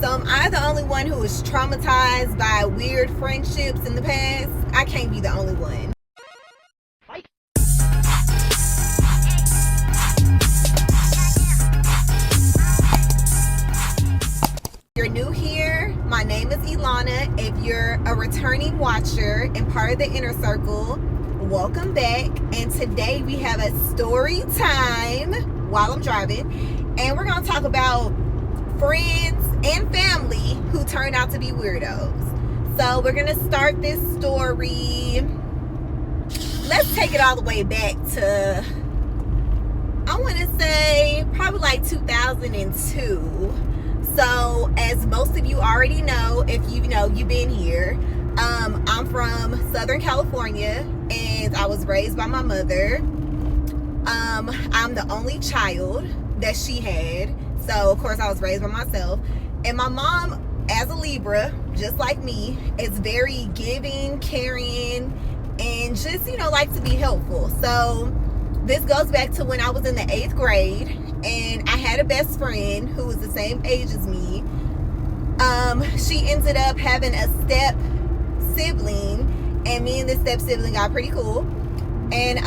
So am I the only one who was traumatized by weird friendships in the past? I can't be the only one. If you're new here, my name is Ilana. If you're a returning watcher and part of the inner circle, welcome back. And today we have a story time while I'm driving. And we're going to talk about friends and family who turned out to be weirdos. So we're going to start this story. Let's take it all the way back to, I want to say, probably like 2002. So as most of you already know, if you've been here, I'm from Southern California and I was raised by my mother. I'm the only child that she had. So, of course, I was raised by myself. And my mom, as a Libra, just like me, is very giving, caring, and just, likes to be helpful. So, this goes back to when I was in the 8th grade, and I had a best friend who was the same age as me. She ended up having a step sibling, and me and this step sibling got pretty cool. And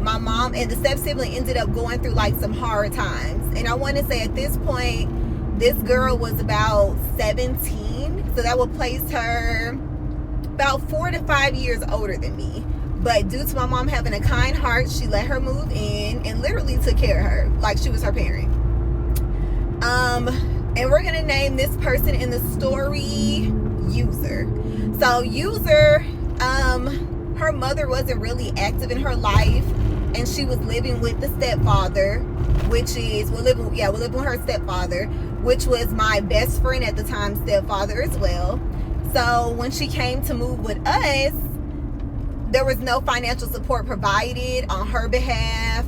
my mom and the step sibling ended up going through like some hard times. And I want to say at this point, this girl was about 17. So that would place her about 4 to 5 years older than me. But due to my mom having a kind heart, she let her move in and literally took care of her like she was her parent. And we're going to name this person in the story User. So User, her mother wasn't really active in her life, and she was living with the stepfather, which is we're living with her stepfather, which was my best friend at the time, stepfather as well. So when she came to move with us, there was no financial support provided on her behalf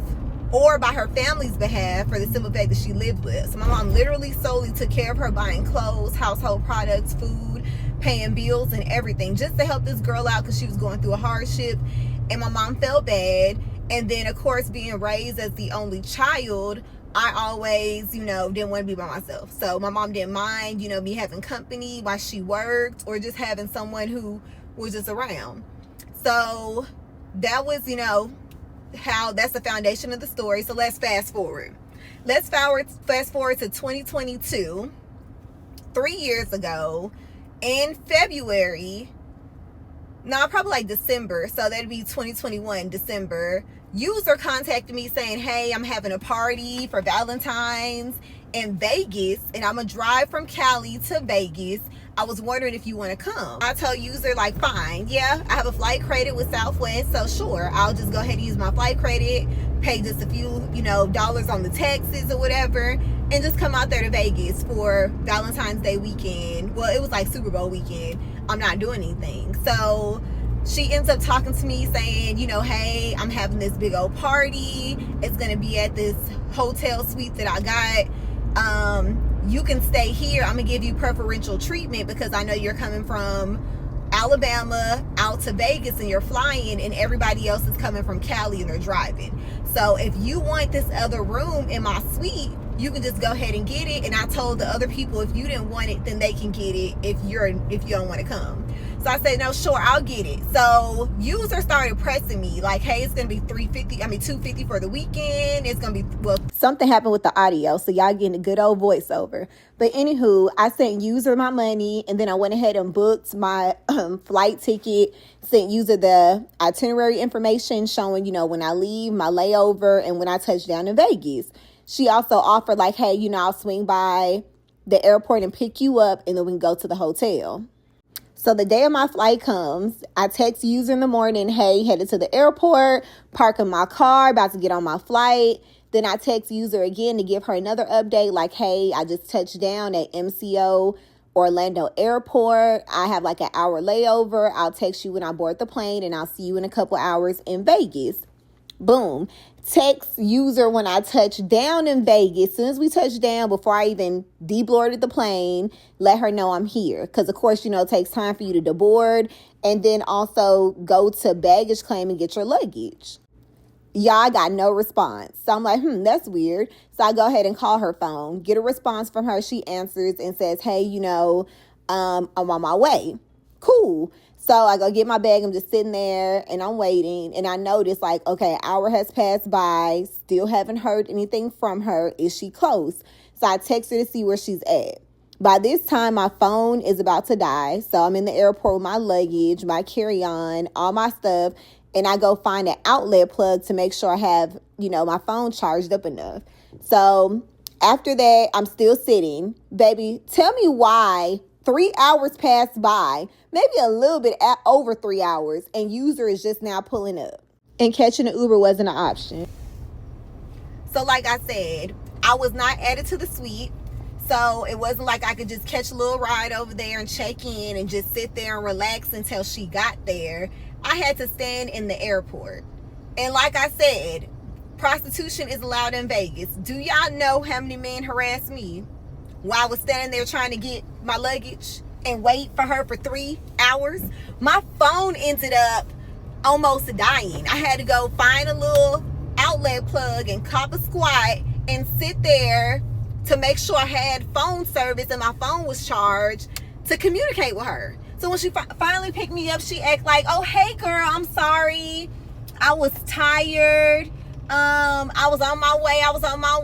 or by her family's behalf for the simple fact that she lived with us. So my mom literally solely took care of her, buying clothes, household products, food, paying bills and everything just to help this girl out because she was going through a hardship. And my mom felt bad. And then, of course, being raised as the only child, I always, didn't want to be by myself. So my mom didn't mind, me having company while she worked or just having someone who was just around. So that was, how that's the foundation of the story. So let's fast forward. Let's fast forward to 2022, 3 years ago. In February, probably like December, so that'd be 2021, December, User contacted me saying, hey, I'm having a party for Valentine's in Vegas, and I'm gonna drive from Cali to Vegas. I was wondering if you want to come. I told User, like, fine, yeah, I have a flight credit with Southwest, so sure, I'll just go ahead and use my flight credit, pay just a few, dollars on the taxes or whatever, and just come out there to Vegas for Valentine's Day weekend. Well, it was like Super Bowl weekend. I'm not doing anything. So she ends up talking to me saying, hey, I'm having this big old party. It's going to be at this hotel suite that I got. You can stay here. I'm going to give you preferential treatment because I know you're coming from Alabama out to Vegas and you're flying, and everybody else is coming from Cali and they're driving. So if you want this other room in my suite, you can just go ahead and get it. And I told the other people, if you didn't want it, then they can get it if you don't want to come. So I said, no, sure, I'll get it. So User started pressing me like, hey, it's going to be $250 for the weekend. It's going to be, something happened with the audio, so y'all getting a good old voiceover. But anywho, I sent User my money, and then I went ahead and booked my flight ticket, sent User the itinerary information showing, when I leave, my layover, and when I touch down in Vegas. She also offered like, hey, I'll swing by the airport and pick you up, and then we can go to the hotel. So the day of my flight comes, I text User in the morning, hey, headed to the airport, parking my car, about to get on my flight. Then I text User again to give her another update like, hey, I just touched down at MCO Orlando Airport. I have like an hour layover. I'll text you when I board the plane, and I'll see you in a couple hours in Vegas. Boom. Text User when I touch down in Vegas. As soon as we touch down, before I even deboarded the plane, let her know I'm here. Because, of course, it takes time for you to deboard and then also go to baggage claim and get your luggage. Y'all, I got no response. So I'm like, that's weird. So I go ahead and call her phone, get a response from her. She answers and says, hey, I'm on my way. Cool. So I go get my bag. I'm just sitting there and I'm waiting. And I notice like, okay, an hour has passed by. Still haven't heard anything from her. Is she close? So I text her to see where she's at. By this time, my phone is about to die. So I'm in the airport with my luggage, my carry-on, all my stuff. And I go find an outlet plug to make sure I have, my phone charged up enough. So after that, I'm still sitting. Baby, tell me why 3 hours passed by, maybe a little bit over 3 hours, and user is just now pulling up. And catching an Uber wasn't an option. So like I said, I was not added to the suite. So it wasn't like I could just catch a little ride over there and check in and just sit there and relax until she got there. I had to stand in the airport. And like I said, prostitution is allowed in Vegas. Do y'all know how many men harassed me while I was standing there trying to get my luggage and wait for her for 3 hours? My phone ended up almost dying. I had to go find a little outlet plug and cop a squat and sit there to make sure I had phone service and my phone was charged to communicate with her. So when she finally picked me up, she acted like, oh, hey, girl, I'm sorry. I was tired. I was on my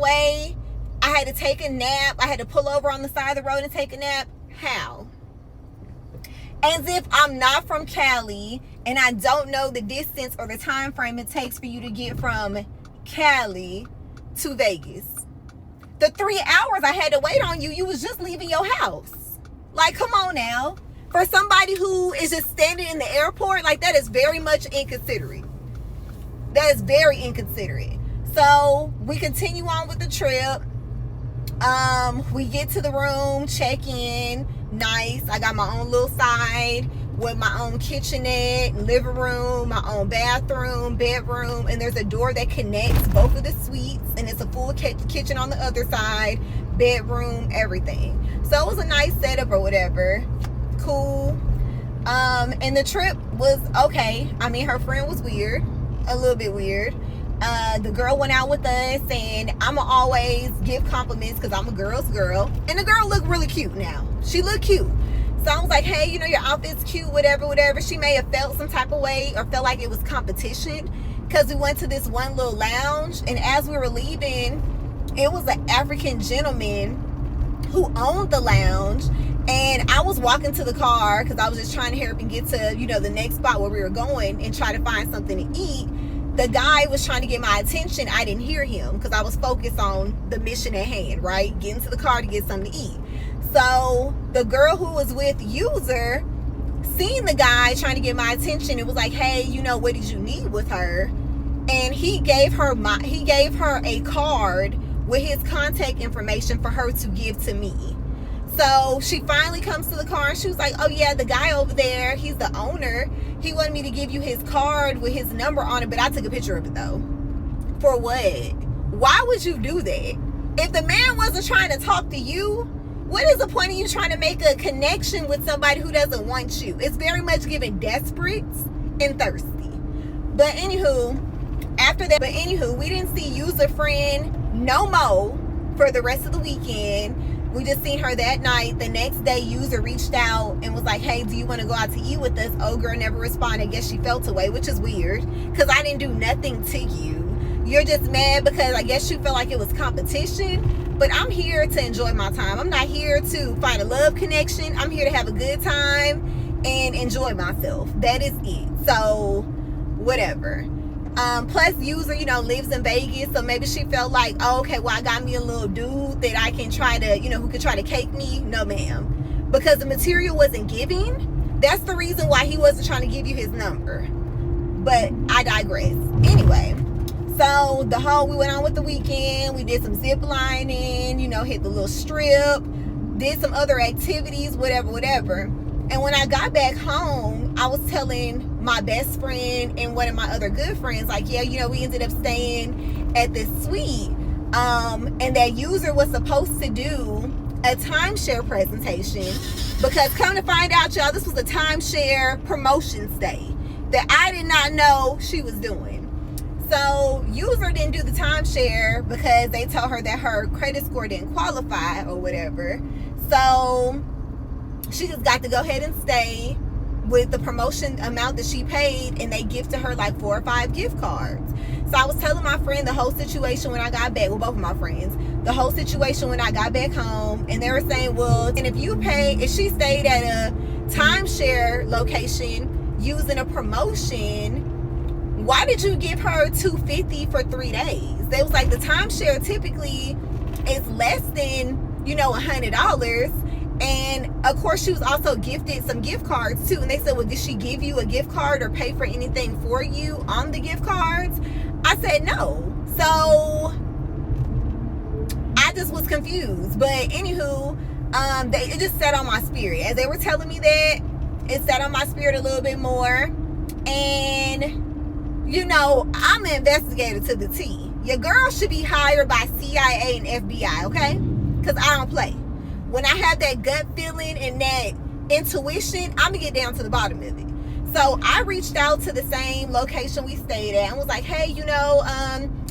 way. I had to take a nap. I had to pull over on the side of the road and take a nap. How? As if I'm not from Cali and I don't know the distance or the time frame it takes for you to get from Cali to Vegas. The 3 hours I had to wait on you, you was just leaving your house. Like, come on now. For somebody who is just standing in the airport, like, that is very much inconsiderate. That is very inconsiderate. So we continue on with the trip. We get to the room, check in, nice. I got my own little side with my own kitchenette, living room, my own bathroom, bedroom, and there's a door that connects both of the suites, and it's a full kitchen on the other side, bedroom, everything. So it was a nice setup or whatever. Cool. And the trip was okay. I mean, her friend was weird, a little bit weird. The girl went out with us, and I'ma always give compliments because I'm a girl's girl, and the girl looked really cute now. She looked cute. So I was like, hey, your outfit's cute, whatever. She may have felt some type of way or felt like it was competition because we went to this one little lounge, and as we were leaving, it was an African gentleman who owned the lounge, and I was walking to the car because I was just trying to hurry up and get to, the next spot where we were going and try to find something to eat. The guy was trying to get my attention. I didn't hear him because I was focused on the mission at hand, right? Getting to the car to get something to eat. So the girl who was with user seen the guy trying to get my attention. It was like, hey, what did you need with her? And he gave her a card with his contact information for her to give to me. So she finally comes to the car and she was like, oh yeah, the guy over there, he's the owner. He wanted me to give you his card with his number on it, but I took a picture of it though. For what? Why would you do that? If the man wasn't trying to talk to you, what is the point of you trying to make a connection with somebody who doesn't want you? It's very much given desperate and thirsty. But anywho, we didn't see user friend no more for the rest of the weekend. We just seen her that night. The next day, user reached out and was like, hey, do you want to go out to eat with us? Old girl never responded. I guess she felt away, which is weird because I didn't do nothing to you. You're just mad because I guess you felt like it was competition. But I'm here to enjoy my time. I'm not here to find a love connection. I'm here to have a good time and enjoy myself. That is it. So, whatever. Plus, user, lives in Vegas, so maybe she felt like, oh, okay, well, I got me a little dude that I can try to, who could try to cake me. No, ma'am. Because the material wasn't giving. That's the reason why he wasn't trying to give you his number. But I digress. Anyway. So we went on with the weekend. We did some zip lining, hit the little strip, did some other activities, whatever. And when I got back home, I was telling my best friend and one of my other good friends, like, yeah, we ended up staying at this suite. And that user was supposed to do a timeshare presentation because come to find out, y'all, this was a timeshare promotions day that I did not know she was doing. So So user didn't do the timeshare because they told her that her credit score didn't qualify or whatever. So she just got to go ahead and stay with the promotion amount that she paid, and they gifted her like 4 or 5 gift cards. So I was telling my friend the whole situation when I got back, well, both of my friends, the whole situation when I got back home, and they were saying, well, and if she stayed at a timeshare location using a promotion, why did you give her $250 for 3 days? They was like, the timeshare typically is less than, $100. And of course she was also gifted some gift cards too. And they said, well, did she give you a gift card or pay for anything for you on the gift cards? I said no. So I just was confused. But anywho, it just sat on my spirit. As they were telling me that, it sat on my spirit a little bit more. And I'm an investigator to the T. Your girl should be hired by CIA and FBI, okay? Because I don't play. When I have that gut feeling and that intuition, I'm going to get down to the bottom of it. So I reached out to the same location we stayed at and was like, hey,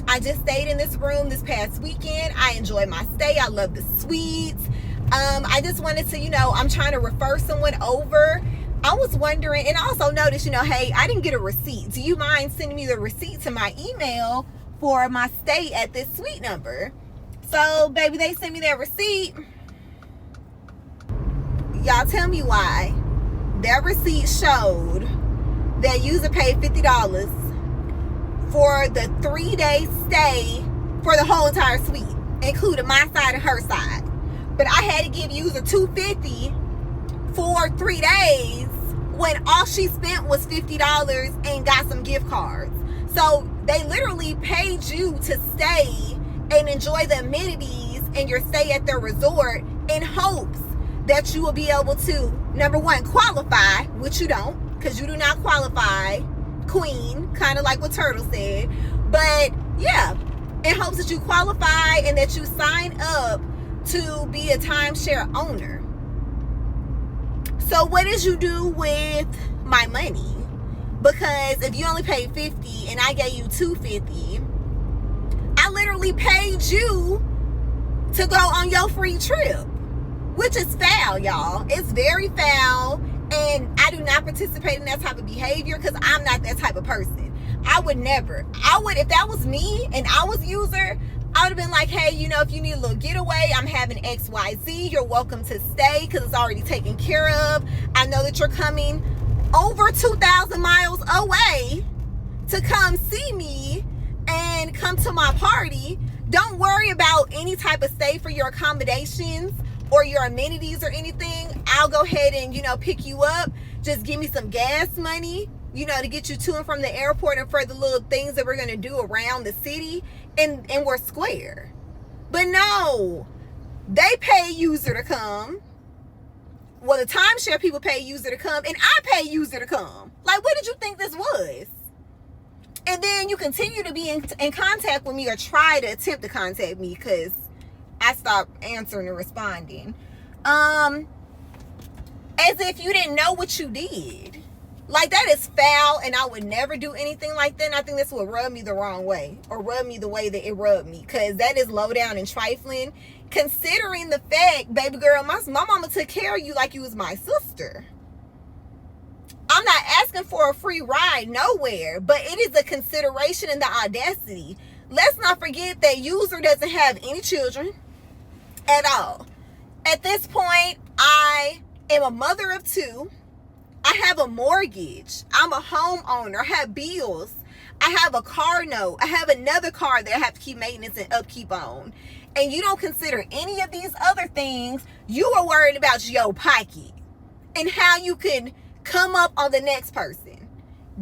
I just stayed in this room this past weekend. I enjoyed my stay. I love the suites. I just wanted to, I'm trying to refer someone over. I was wondering, and I also noticed, hey, I didn't get a receipt. Do you mind sending me the receipt to my email for my stay at this suite number? So, baby, they sent me that receipt. Y'all tell me why. That receipt showed that user paid $50 for the 3-day stay for the whole entire suite, including my side and her side. But I had to give user $250 for 3 days when all she spent was $50 and got some gift cards. So they literally paid you to stay and enjoy the amenities and your stay at their resort in hopes that you will be able to, number one, qualify, which you don't, because you do not qualify, queen, kind of like what Turtle said. But yeah, in hopes that you qualify and that you sign up to be a timeshare owner. So what did you do with my money? Because if you only paid $50 and I gave you $250, I literally paid you to go on your free trip, which is foul, y'all. It's very foul, and I do not participate in that type of behavior because I'm not that type of person. I would never. If that was me and I was user, I would have been like, hey, if you need a little getaway, I'm having XYZ. You're welcome to stay because it's already taken care of. I know that you're coming over 2,000 miles away to come see me and come to my party. Don't worry about any type of stay for your accommodations or your amenities or anything. I'll go ahead and, pick you up. Just give me some gas money, to get you to and from the airport and for the little things that we're going to do around the city, and we're square. But no, they pay user to come. Well, the timeshare people pay user to come, and I pay user to come. Like, what did you think this was? And then you continue to be in contact with me, or try to attempt to contact me, because I stopped answering and responding. As if you didn't know what you did. Like, that is foul, and I would never do anything like that. And I think this would rub me the wrong way, or rub me the way that it rubbed me, because that is low down and trifling, considering the fact, baby girl, my mama took care of you like you was my sister. I'm not asking for a free ride nowhere, but it is a consideration and the audacity. Let's not forget that user doesn't have any children at all. At this point, I am a mother of 2. I have a mortgage. I'm a homeowner. I have bills. I have a car note. I have another car that I have to keep maintenance and upkeep on. And you don't consider any of these other things. You are worried about your pocket and how you can come up on the next person.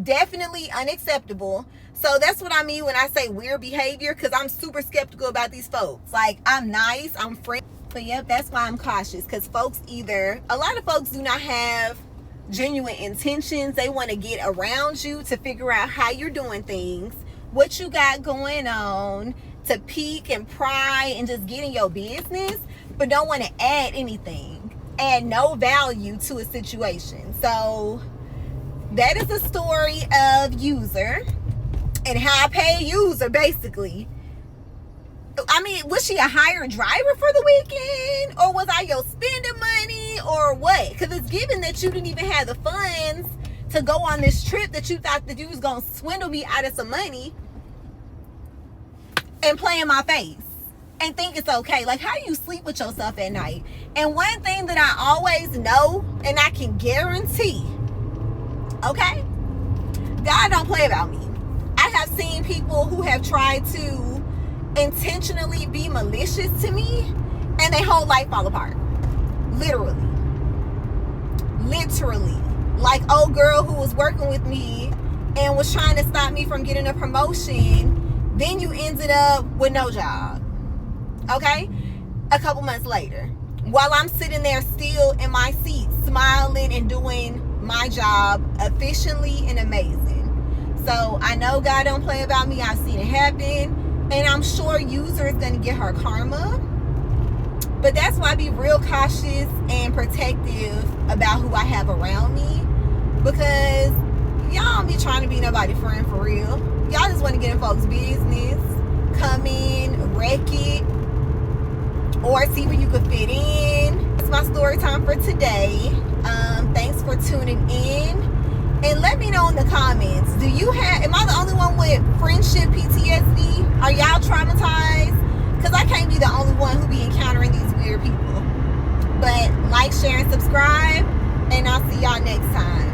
Definitely unacceptable. So that's what I mean when I say weird behavior, because I'm super skeptical about these folks. Like, I'm nice, I'm friendly. But yep, that's why I'm cautious, because a lot of folks do not have genuine intentions. They want to get around you to figure out how you're doing things, what you got going on, to peek and pry and just get in your business, but don't want to add anything, add no value to a situation. So that is the story of user. and high paid user, basically. I mean, was she a hired driver for the weekend? Or was I your spending money? Or what? Because it's given that you didn't even have the funds to go on this trip that you thought that you was going to swindle me out of some money and play in my face and think it's okay. Like, how do you sleep with yourself at night? And one thing that I always know and I can guarantee, okay, God don't play about me. I have seen people who have tried to intentionally be malicious to me and their whole life fall apart. Literally. Like old girl who was working with me and was trying to stop me from getting a promotion, then you ended up with no job. Okay? A couple months later, while I'm sitting there still in my seat, smiling and doing my job efficiently and amazing. So I know God don't play about me. I've seen it happen. And I'm sure user is going to get her karma. But that's why I be real cautious and protective about who I have around me. Because y'all don't be trying to be nobody friend for real. Y'all just want to get in folks' business. Come in, wreck it. Or see where you could fit in. That's my story time for today. Thanks for tuning in. And let me know in the comments, am I the only one with friendship PTSD? Are y'all traumatized? Because I can't be the only one who be encountering these weird people. But like, share, and subscribe. And I'll see y'all next time.